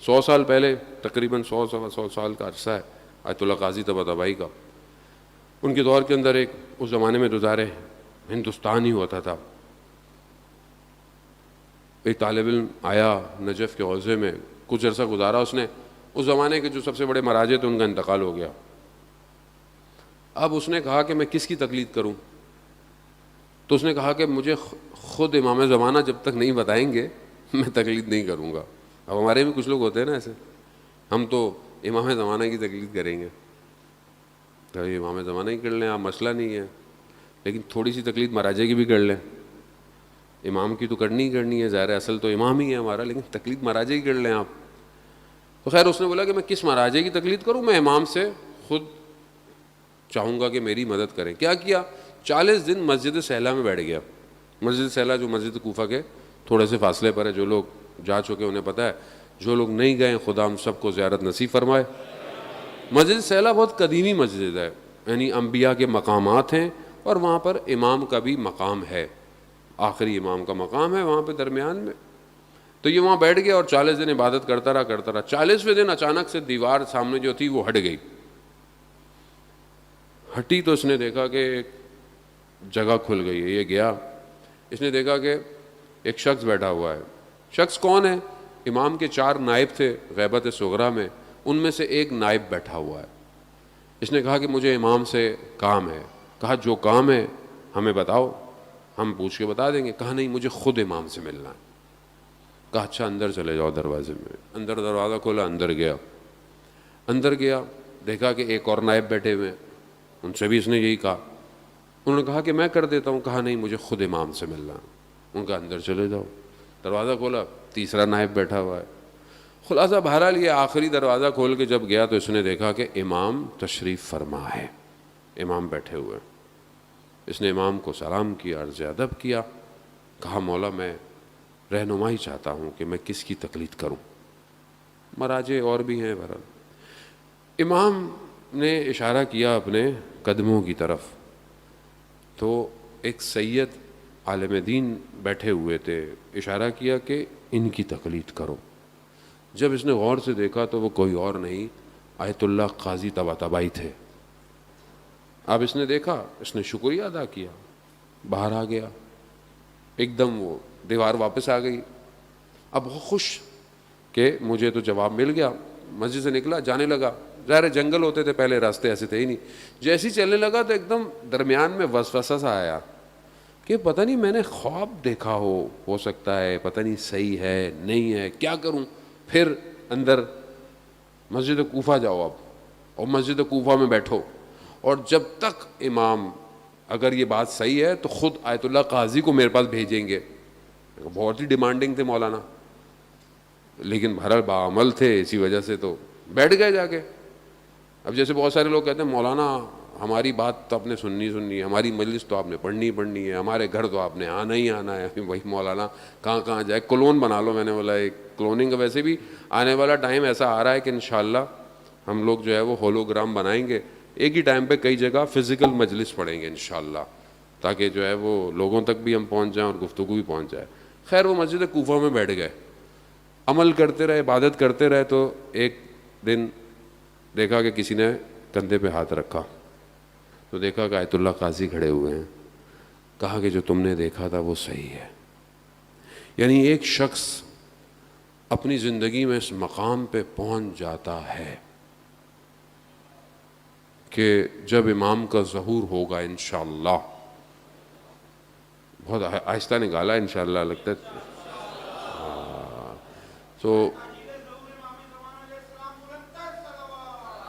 100 سال پہلے، تقریباً 100 سال کا عرصہ ہے آیت اللہ قاضی طباطبائی کا. ان کے دور کے اندر ایک اس زمانے میں گزارے ہندوستان ہی ہوتا تھا. ایک طالب علم آیا نجف کے حوزے میں، کچھ عرصہ گزارا اس نے. اس زمانے کے جو سب سے بڑے مراجع تھے ان کا انتقال ہو گیا. اب اس نے کہا کہ میں کس کی تقلید کروں؟ تو اس نے کہا کہ مجھے خود امام زمانہ جب تک نہیں بتائیں گے میں تقلید نہیں کروں گا. اب ہمارے بھی کچھ لوگ ہوتے ہیں نا ایسے، ہم تو امام زمانہ کی تقلید کریں گے. تو امام زمانہ ہی کر لیں آپ، مسئلہ نہیں ہے، لیکن تھوڑی سی تقلید مراجع کی بھی کر لیں. امام کی تو کرنی ہی کرنی ہے، ظاہر اصل تو امام ہی ہے ہمارا، لیکن تقلید مراجع کی کر لیں آپ. تو خیر اس نے بولا کہ میں کس مراجع کی تقلید کروں؟ میں امام سے خود چاہوں گا کہ میری مدد کریں. کیا کیا؟ 40 دن مسجد سہلا میں بیٹھ گیا. مسجد سہلا جو مسجد کوفہ کے تھوڑے سے فاصلے پر ہے، جو لوگ جا چکے انہیں پتہ ہے، جو لوگ نہیں گئے خدا ہم سب کو زیارت نصیب فرمائے. مسجد سہلا بہت قدیمی مسجد ہے، یعنی انبیاء کے مقامات ہیں، اور وہاں پر امام کا بھی مقام ہے، آخری امام کا مقام ہے وہاں پہ درمیان میں. تو یہ وہاں بیٹھ گیا اور 40 دن عبادت کرتا رہا. 40ویں دن اچانک سے دیوار سامنے جو تھی وہ ہٹ گئی. ہٹی تو اس نے دیکھا کہ ایک جگہ کھل گئی ہے. یہ گیا، اس نے دیکھا کہ ایک شخص بیٹھا ہوا ہے. شخص کون ہے؟ امام کے 4 نائب تھے غیبت صغریٰ میں، ان میں سے ایک نائب بیٹھا ہوا ہے. اس نے کہا کہ مجھے امام سے کام ہے. کہا جو کام ہے ہمیں بتاؤ، ہم پوچھ کے بتا دیں گے. کہا نہیں، مجھے خود امام سے ملنا ہے. کہا اچھا اندر چلے جاؤ دروازے میں. اندر دروازہ کھولا، اندر گیا، دیکھا کہ ایک اور نائب بیٹھے ہوئے ہیں. ان سے بھی اس نے یہی کہا. انہوں نے کہا کہ میں کر دیتا ہوں. کہا نہیں، مجھے خود امام سے ملنا ہے. ان کا اندر چلے جاؤ. دروازہ کھولا، تیسرا نائب بیٹھا ہوا ہے. خلاصہ بہرحال یہ آخری دروازہ کھول کے جب گیا تو اس نے دیکھا کہ امام تشریف فرما ہے، امام بیٹھے ہوئے. اس نے امام کو سلام کیا، عرض ادب کیا. کہا مولا میں رہنمائی چاہتا ہوں کہ میں کس کی تقلید کروں، مراجع اور بھی ہیں بہرحال. امام نے اشارہ کیا اپنے قدموں کی طرف. تو ایک سید عالم دین بیٹھے ہوئے تھے، اشارہ کیا کہ ان کی تقلید کرو. جب اس نے غور سے دیکھا تو وہ کوئی اور نہیں، آیت اللہ قاضی طباطبائی تھے. اب اس نے دیکھا، اس نے شکریہ ادا کیا، باہر آ گیا. ایک دم وہ دیوار واپس آ گئی. اب بہت خوش کہ مجھے تو جواب مل گیا. مسجد سے نکلا، جانے لگا. ظاہر جنگل ہوتے تھے پہلے، راستے ایسے تھے ہی نہیں. جیسے ہی چلنے لگا تو ایک دم درمیان میں وسوسہ سا آیا کہ پتہ نہیں میں نے خواب دیکھا ہو سکتا ہے، پتہ نہیں صحیح ہے نہیں ہے، کیا کروں. پھر اندر مسجد کوفہ جاؤ اب، اور مسجد کوفہ میں بیٹھو، اور جب تک امام، اگر یہ بات صحیح ہے تو خود آیت اللہ قاضی کو میرے پاس بھیجیں گے. بہت ہی ڈیمانڈنگ تھے مولانا، لیکن بہرحال باعمل تھے، اسی وجہ سے تو بیٹھ گئے جا کے. اب جیسے بہت سارے لوگ کہتے ہیں مولانا ہماری بات تو آپ نے سننی ہے، ہماری مجلس تو آپ نے پڑھنی ہے، ہمارے گھر تو آپ نے آنا ہی آنا ہے. وہی مولانا کہاں جائے، کلون بنا لو. میں نے بولا ایک کلوننگ کا ویسے بھی آنے والا ٹائم ایسا آ رہا ہے کہ انشاءاللہ ہم لوگ جو ہے وہ ہولوگرام بنائیں گے، ایک ہی ٹائم پہ کئی جگہ فزیکل مجلس پڑھیں گے انشاءاللہ، تاکہ جو ہے وہ لوگوں تک بھی ہم پہنچ جائیں اور گفتگو بھی پہنچ جائے. خیر وہ مسجد کوفہ میں بیٹھ گئے، عمل کرتے رہے، عبادت کرتے رہے. تو ایک دن دیکھا کہ کسی نے کندھے پہ ہاتھ رکھا، تو دیکھا کہ آیت اللہ قاضی کھڑے ہوئے ہیں. کہا کہ جو تم نے دیکھا تھا وہ صحیح ہے. یعنی ایک شخص اپنی زندگی میں اس مقام پہ پہنچ جاتا ہے کہ جب امام کا ظہور ہوگا انشاءاللہ. بہت آہستہ نکالا انشاءاللہ لگتا ہے. تو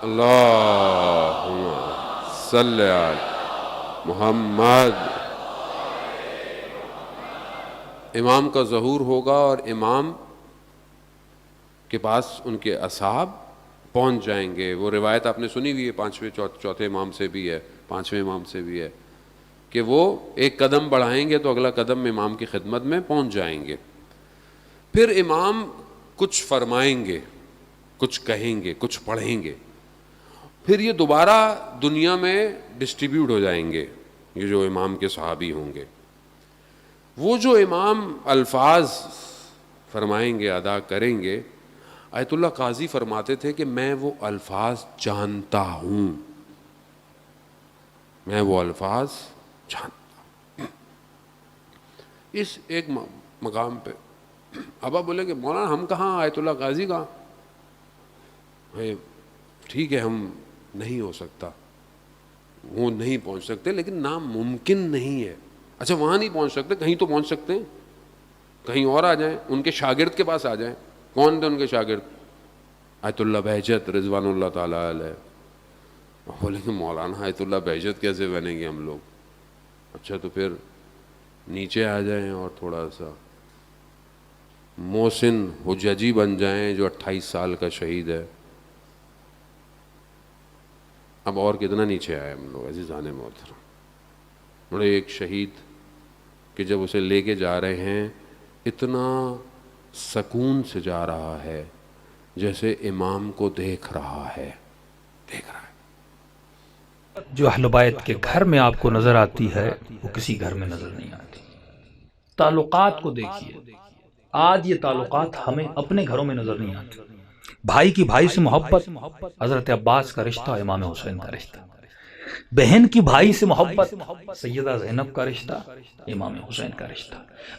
اللہم صلی علی محمد. امام کا ظہور ہوگا اور امام کے پاس ان کے اصحاب پہنچ جائیں گے. وہ روایت آپ نے سنی ہوئی ہے، چوتھے امام سے بھی ہے، 5ویں امام سے بھی ہے، کہ وہ ایک قدم بڑھائیں گے تو اگلا قدم امام کی خدمت میں پہنچ جائیں گے. پھر امام کچھ فرمائیں گے، کچھ کہیں گے، کچھ پڑھیں گے. پھر یہ دوبارہ دنیا میں ڈسٹریبیوٹ ہو جائیں گے. یہ جو امام کے صحابی ہوں گے، وہ جو امام الفاظ فرمائیں گے، ادا کریں گے، آیت اللہ قاضی فرماتے تھے کہ میں وہ الفاظ جانتا ہوں، میں وہ الفاظ جانتا ہوں۔ اس ایک مقام پہ اب آپ بولیں کہ مولانا ہم کہاں، آیت اللہ قاضی کہاں؟ ٹھیک ہے، ہم نہیں ہو سکتا، وہ نہیں پہنچ سکتے، لیکن ناممکن نہیں ہے۔ اچھا وہاں نہیں پہنچ سکتے، کہیں تو پہنچ سکتے ہیں، کہیں اور آ جائیں، ان کے شاگرد کے پاس آ جائیں۔ کون تھے ان کے شاگرد؟ آیت اللہ بہجت رضوان اللہ تعالیٰ علیہ۔ بولیں کہ مولانا آیت اللہ بہجت کیسے بنیں گے ہم لوگ؟ اچھا تو پھر نیچے آ جائیں اور تھوڑا سا محسن حججی بن جائیں جو 28 سال کا شہید ہے۔ اب اور کتنا نیچے آئے ہم لوگ عزیزان محترم۔ بڑے ایک شہید کہ جب اسے لے کے جا رہے ہیں اتنا سکون سے جا رہا ہے جیسے امام کو دیکھ رہا ہے۔ جو اہل بیت کے گھر میں آپ کو نظر آتی ہے وہ کسی گھر میں نظر نہیں آتی۔ تعلقات کو دیکھیے، آج یہ تعلقات ہمیں اپنے گھروں میں نظر نہیں آتے۔ بھائی کی بھائی سے محبت، حضرت عباس کا رشتہ، امام حسین کا رشتہ۔ بہن کی بھائی سے محبت، سیدہ زینب کا رشتہ، امام حسین کا رشتہ۔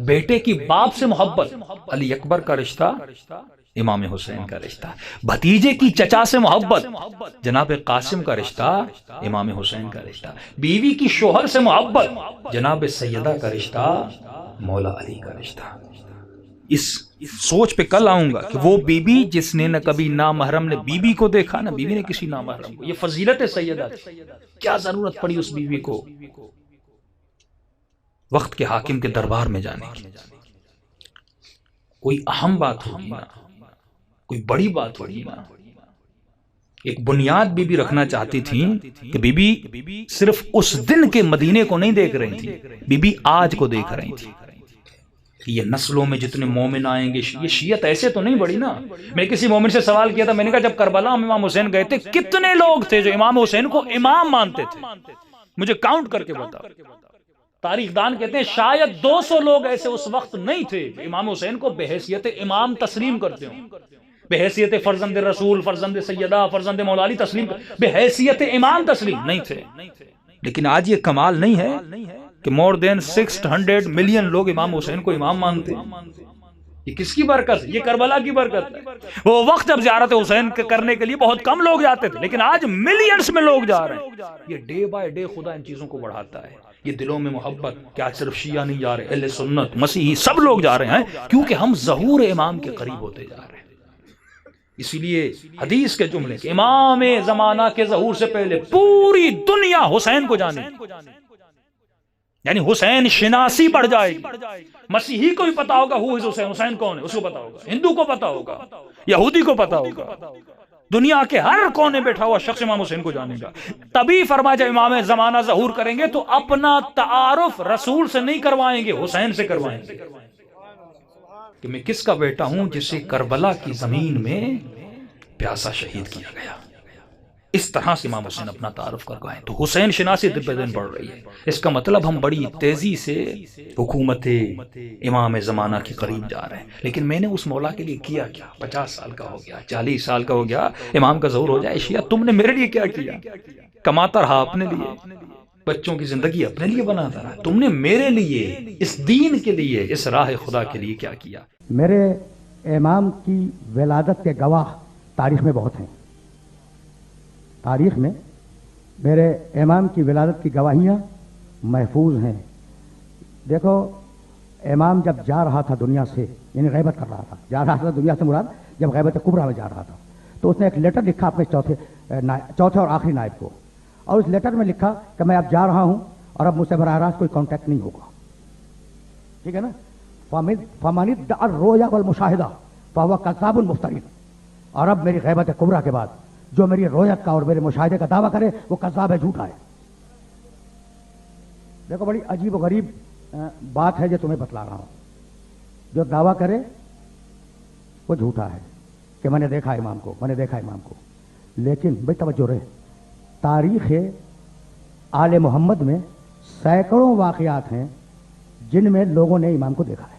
بیٹے کی باپ سے محبت، علی اکبر کا رشتہ، امام حسین کا رشتہ۔ بھتیجے کی چچا سے محبت، جناب قاسم کا رشتہ، امام حسین کا رشتہ۔ بیوی کی شوہر سے محبت، جناب سیدہ کا رشتہ، مولا علی کا رشتہ۔ اس سوچ پہ کل آؤں گا کہ وہ بی بی جس نے نہ کبھی نامحرم نے بی بی کو دیکھا، نہ بیوی نے کسی نامحرم کو۔ یہ فضیلت سیدہ تھی، کیا ضرورت پڑی اس بیوی کو وقت کے حاکم کے دربار میں جانے کی؟ کوئی اہم بات ہوگی نا، کوئی بڑی بات ہوگی نا۔ ایک بنیاد بی بی رکھنا چاہتی تھی کہ بی بی صرف اس دن کے مدینے کو نہیں دیکھ رہی تھی، بی بی آج کو دیکھ رہی تھی کہ یہ نسلوں میں جتنے مومن آئیں گے، یہ شیعت ایسے تو نہیں بڑی نا۔ میں کسی مومن سے سوال کیا تھا، میں نے کہا جب کربلا ہم امام حسین گئے تھے کتنے لوگ تھے جو امام حسین کو امام مانتے تھے؟ مجھے کاؤنٹ کر کے بتا۔ تاریخ دان کہتے ہیں شاید 200 لوگ ایسے اس وقت نہیں تھے جو امام حسین کو بحیثیت امام تسلیم کرتے ہوں، بحیثیت فرزند رسول، فرزند سیدہ، فرزند مولا علی تسلیم، بحیثیت امام تسلیم نہیں تھے۔ لیکن آج یہ کمال نہیں ہے کہ more than 600 ملین لوگ امام حسین کو امام مانتے ہیں؟ یہ کس کی برکت ہے؟ یہ کربلا کی برکت ہے۔ وہ وقت جب زیارت حسین کرنے کے لیے بہت کم لوگ جاتے تھے، لیکن آج ملینز میں لوگ جا رہے ہیں۔ یہ ڈے بائی ڈے خدا ان چیزوں کو بڑھاتا ہے۔ یہ دلوں میں محبت، کیا صرف شیعہ نہیں جا رہے، اہل سنت، مسیحی، سب لوگ جا رہے ہیں کیونکہ ہم ظہور امام کے قریب ہوتے جا رہے ہیں۔ اسی لیے حدیث کے جملے کہ امام زمانہ کے ظہور سے پہلے پوری دنیا حسین کو جانے، یعنی حسین شناسی بڑھ جائے گی۔ مسیحی کو بھی پتا ہوگا ہو از حسین، حسین کون ہے اس کو پتا ہوگا، ہندو کو پتا ہوگا، یہودی کو پتا ہوگا، دنیا کے ہر کونے بیٹھا ہوا شخص امام حسین کو جانے گا۔ تبھی فرمایا جب امام زمانہ ظہور کریں گے تو اپنا تعارف رسول سے نہیں کروائیں گے، حسین سے کروائیں گے کہ میں کس کا بیٹا ہوں جسے کربلا کی زمین میں پیاسا شہید کیا گیا۔ اس طرح سے امام حسین اپنا تعارف کر گئے۔ تو حسین شناسی دن پہ دن بڑھ رہی ہے۔ اس کا مطلب ہم بڑی تیزی سے حکومت امام زمانہ کے قریب جا رہے ہیں۔ لیکن میں نے اس مولا کے لیے کیا کیا؟ 50 سال کا ہو گیا، 40 سال کا ہو گیا، امام کا ظہور ہو جائے، شیعہ تم نے میرے لیے کیا کیا؟ کماتا رہا اپنے لیے، بچوں کی زندگی اپنے لیے بناتا رہا، تم نے میرے لیے، اس دین کے لیے، اس راہ خدا کے لیے کیا کیا؟ میرے امام کی ولادت کے گواہ تاریخ میں بہت ہیں۔ تاریخ میں میرے امام کی ولادت کی گواہیاں محفوظ ہیں۔ دیکھو امام جب جا رہا تھا دنیا سے، یعنی غیبت کر رہا تھا، جا رہا تھا دنیا سے مراد جب غیبت کبریٰ میں جا رہا تھا، تو اس نے ایک لیٹر لکھا اپنے چوتھے اور آخری نائب کو، اور اس لیٹر میں لکھا کہ میں اب جا رہا ہوں اور اب مجھ سے براہ راست کوئی کانٹیکٹ نہیں ہوگا، ٹھیک ہے نا؟ فَمَنِ ادَّعَى الرُّؤْيَا وَالْمُشَاهَدَةَ فَهُوَ كَذَّابٌ مُفْتَرٍ۔ اور اب میری غیبت کبریٰ کے بعد جو میری رویت کا اور میرے مشاہدے کا دعویٰ کرے وہ کذاب ہے، جھوٹا ہے۔ دیکھو بڑی عجیب و غریب بات ہے جو تمہیں بتلا رہا ہوں۔ جو دعویٰ کرے وہ جھوٹا ہے کہ میں نے دیکھا امام کو، میں نے دیکھا امام کو۔ لیکن بھائی توجہ رہے، تاریخ آل محمد میں سینکڑوں واقعات ہیں جن میں لوگوں نے امام کو دیکھا ہے،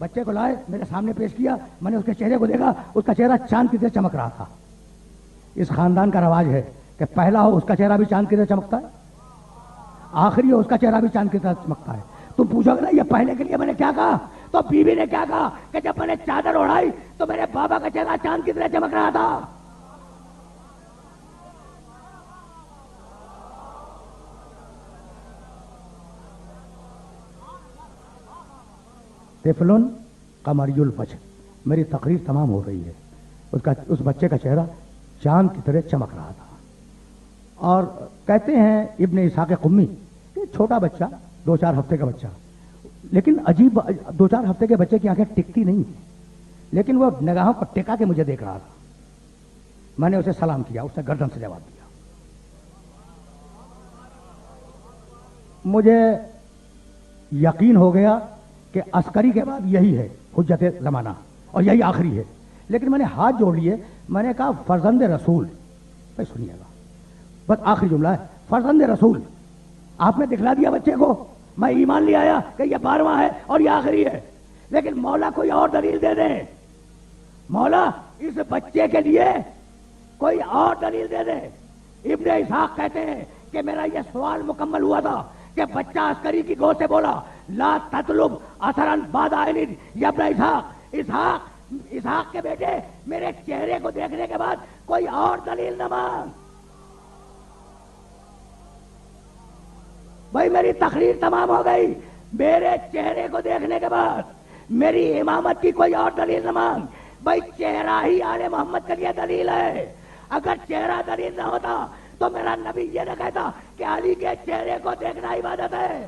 بچے کو لائے میرے سامنے پیش کیا, میں نے اس کے چہرے کو دیکھا, اس کا چہرہ چاند کی طرح چمک رہا تھا. اس خاندان کا رواج ہے کہ پہلا ہو اس کا چہرہ بھی چاند کی طرح چمکتا ہے, آخری ہو اس کا چہرہ بھی چاند کی طرح چمکتا ہے. تم پوچھو گے نا یہ پہلے کے لیے میں نے کیا کہا, تو بیوی نے کیا کہا کہ جب میں نے چادر اڑائی تو میرے بابا کا چہرہ چاند کی طرح چمک رہا تھا. طفلن قمری الوجه, میری تقریر تمام ہو رہی ہے. اس بچے کا چہرہ چاند کی طرح چمک رہا تھا. اور کہتے ہیں ابن اسحاق قمی کہ چھوٹا بچہ 2-4 ہفتے کا بچہ, لیکن عجیب 2-4 ہفتے کے بچے کی آنکھیں ٹکتی نہیں ہیں, لیکن وہ نگاہوں کو ٹکا کے مجھے دیکھ رہا تھا. میں نے اسے سلام کیا, اس نے گردن سے جواب دیا. مجھے یقین ہو گیا کہ عسکری کے بعد یہی ہے حجت زمانہ اور یہی آخری ہے. لیکن میں نے ہاتھ جوڑ لیے, میں نے کہا فرزند رسول, بھائی سنیے گا, بس آخری جملہ ہے, فرزند رسول آپ نے دکھلا دیا بچے کو, میں ایمان لے آیا کہ یہ 12واں ہے اور یہ آخری ہے, لیکن مولا کوئی اور دلیل دے دیں, مولا اس بچے کے لیے کوئی اور دلیل دے دیں. ابن اسحاق کہتے ہیں کہ میرا یہ سوال مکمل ہوا تھا کہ بچہ عسکری کی گود سے بولا لا تطلب اثرا بعد عین یا ابن اسحاق اسحاق کے بیٹے میرے چہرے کو دیکھنے کے بعد کوئی اور دلیل نہ مانگ. بھائی میری تقریر تمام ہو گئی, میرے چہرے کو دیکھنے کے بعد میری امامت کی کوئی اور دلیل نہ مانگ. بھائی چہرہ ہی آل محمد کے لیے دلیل ہے. اگر چہرہ دلیل نہ ہوتا تو میرا نبی یہ نہ کہتا کہ علی کے چہرے کو دیکھنا عبادت ہے.